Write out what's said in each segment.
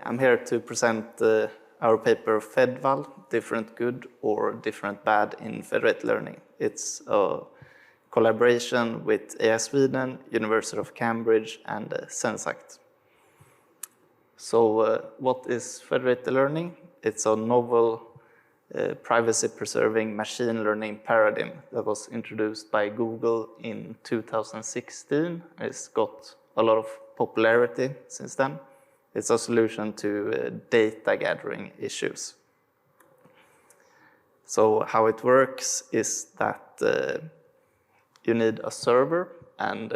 I'm here to present our paper FedVal, Different Good or Different Bad in Federated Learning. It's a collaboration with AI Sweden, University of Cambridge, and Zenseact. So what is Federated Learning? It's a novel privacy-preserving machine learning paradigm that was introduced by Google in 2016. It's got a lot of popularity since then. It's a solution to data gathering issues. So how it works is that you need a server and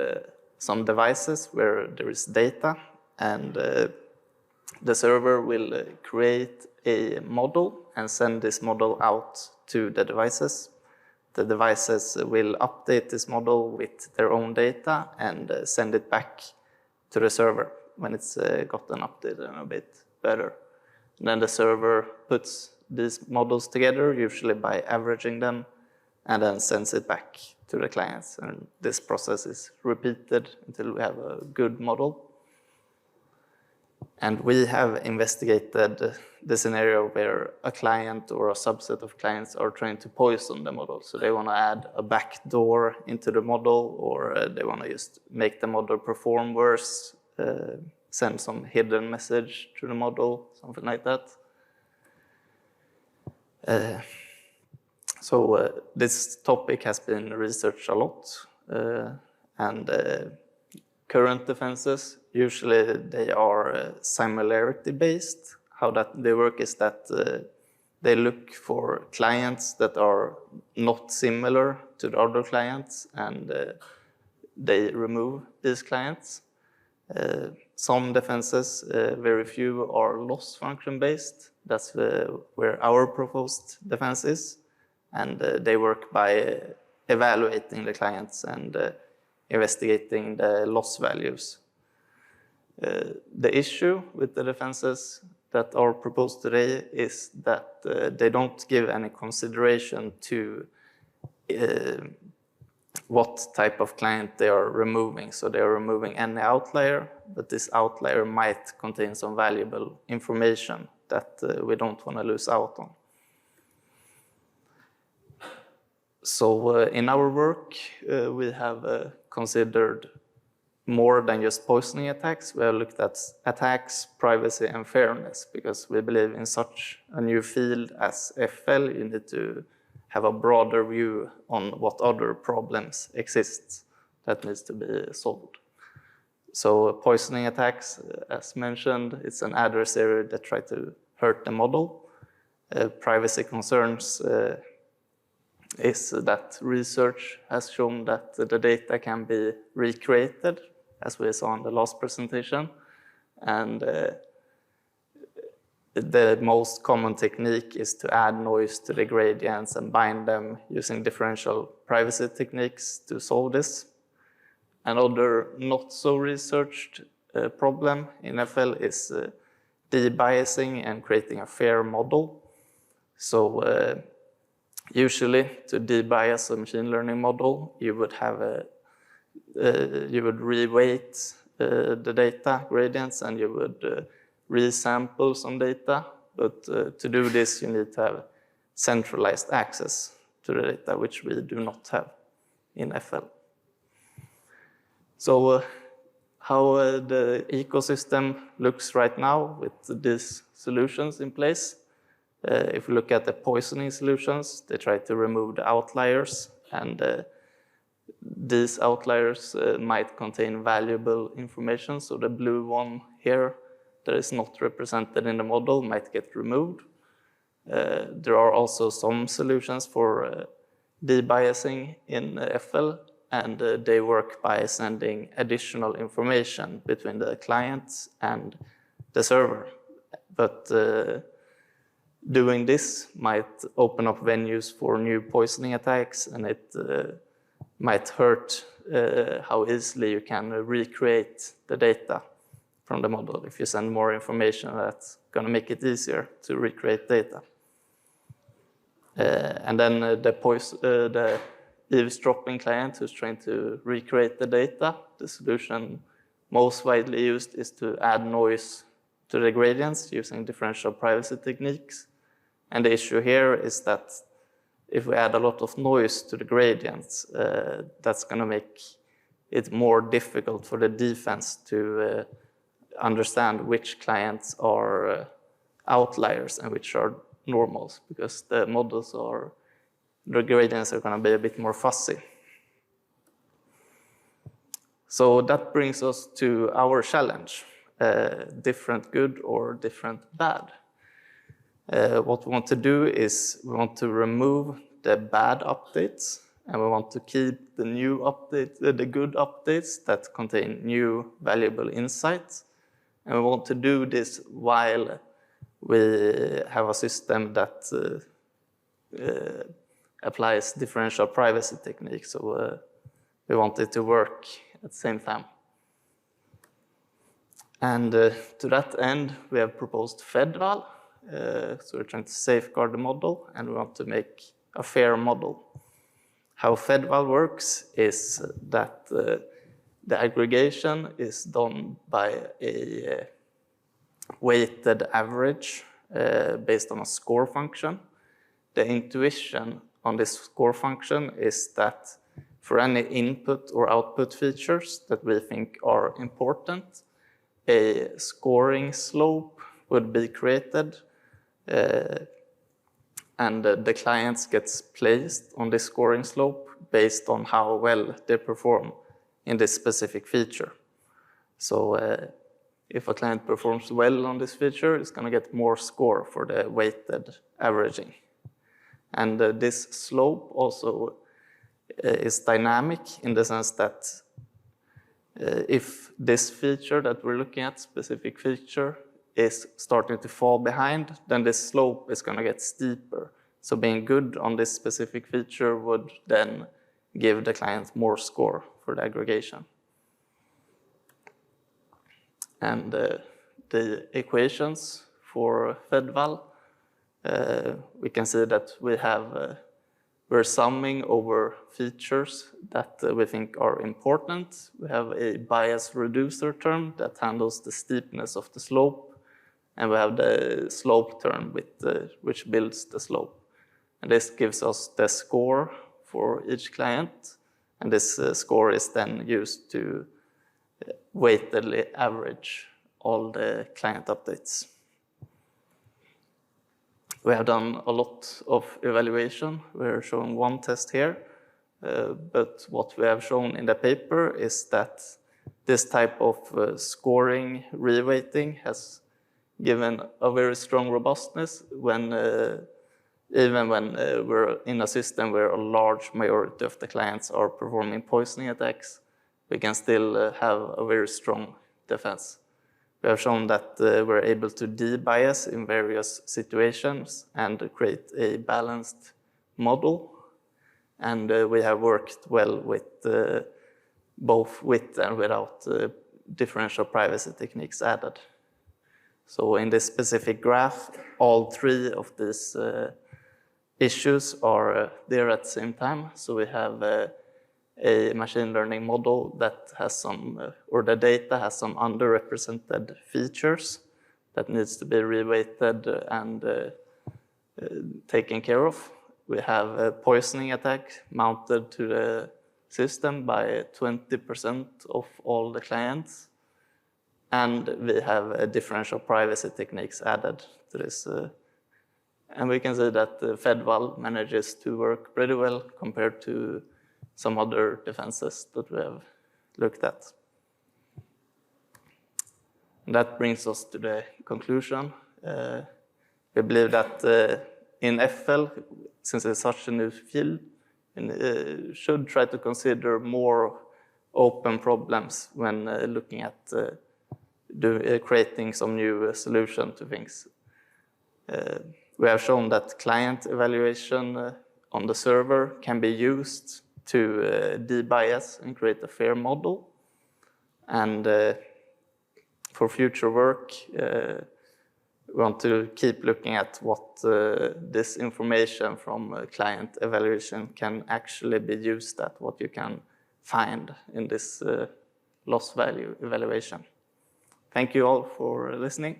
some devices where there is data, and the server will create a model and send this model out to the devices. The devices will update this model with their own data and send it back to the server when it's gotten updated and a bit better. And then the server puts these models together, usually by averaging them, and then sends it back to the clients. And this process is repeated until we have a good model. And we have investigated the scenario where a client or a subset of clients are trying to poison the model. So they want to add a backdoor into the model, or they want to just make the model perform worse, send some hidden message to the model, something like that. So this topic has been researched a lot, and current defenses, usually they are similarity-based. How that they work is that they look for clients that are not similar to the other clients, and they remove these clients. Some defenses, very few, are loss function-based. That's where our proposed defense is. And they work by evaluating the clients and investigating the loss values. The issue with the defenses that are proposed today is that they don't give any consideration to what type of client they are removing. So they are removing any outlier, but this outlier might contain some valuable information that we don't want to lose out on. So in our work, we have considered more than just poisoning attacks. We have looked at attacks, privacy, and fairness, because we believe in such a new field as FL, you need to have a broader view on what other problems exist that needs to be solved. So poisoning attacks, as mentioned, it's an adversary that tries to hurt the model. Privacy concerns is that research has shown that the data can be recreated, as we saw in the last presentation. And the most common technique is to add noise to the gradients and bind them using differential privacy techniques to solve this. Another not so researched problem in FL is debiasing and creating a fair model. So usually to debias a machine learning model, you would have you would reweight the data gradients, and you would resample some data, but to do this you need to have centralized access to the data, which we do not have in FL. So how the ecosystem looks right now with these solutions in place. If we look at the poisoning solutions, they try to remove the outliers, and these outliers might contain valuable information. So the blue one here that is not represented in the model might get removed. There are also some solutions for debiasing in FL, and they work by sending additional information between the client and the server. But doing this might open up venues for new poisoning attacks, and it might hurt how easily you can recreate the data from the model. If you send more information, that's going to make it easier to recreate data. And then the eavesdropping client who's trying to recreate the data, the solution most widely used is to add noise to the gradients using differential privacy techniques. And the issue here is that if we add a lot of noise to the gradients, that's going to make it more difficult for the defense to understand which clients are outliers and which are normals, because the models are, the gradients are going to be a bit more fuzzy. So that brings us to our challenge, different good or different bad. What we want to do is we want to remove the bad updates, and we want to keep the new updates, the good updates that contain new valuable insights. And we want to do this while we have a system that applies differential privacy techniques. So we want it to work at the same time. And to that end, we have proposed FedVal. So we're trying to safeguard the model, and we want to make a fair model. How FedVal works is that the aggregation is done by a weighted average based on a score function. The intuition on this score function is that for any input or output features that we think are important, a scoring slope would be created, and the clients gets placed on this scoring slope based on how well they perform in this specific feature. So if a client performs well on this feature, it's going to get more score for the weighted averaging. And this slope also is dynamic in the sense that if this feature that we're looking at, specific feature, is starting to fall behind, then this slope is going to get steeper. So being good on this specific feature would then give the client more score for the aggregation. And the equations for FedVal, we can see that we have we're summing over features that we think are important. We have a bias reducer term that handles the steepness of the slope, and we have the slope term which builds the slope. And this gives us the score for each client, and this score is then used to weightedly average all the client updates. We have done a lot of evaluation. We're showing one test here, but what we have shown in the paper is that this type of scoring reweighting has given a very strong robustness when even when we're in a system where a large majority of the clients are performing poisoning attacks, we can still have a very strong defense. We have shown that we're able to debias in various situations and create a balanced model. And we have worked well with both with and without differential privacy techniques added. So in this specific graph, all three of these issues are there at the same time. So we have a machine learning model that has some, or the data has some underrepresented features that needs to be reweighted and taken care of. We have a poisoning attack mounted to the system by 20% of all the clients. And we have differential privacy techniques added to this. And we can see that the FedVal manages to work pretty well compared to some other defenses that we have looked at. And that brings us to the conclusion. We believe that in FL, since it's such a new field, should try to consider more open problems when looking at creating some new solution to things. We have shown that client evaluation on the server can be used to debias and create a fair model. And for future work, we want to keep looking at what this information from client evaluation can actually be used at, what you can find in this loss value evaluation. Thank you all for listening.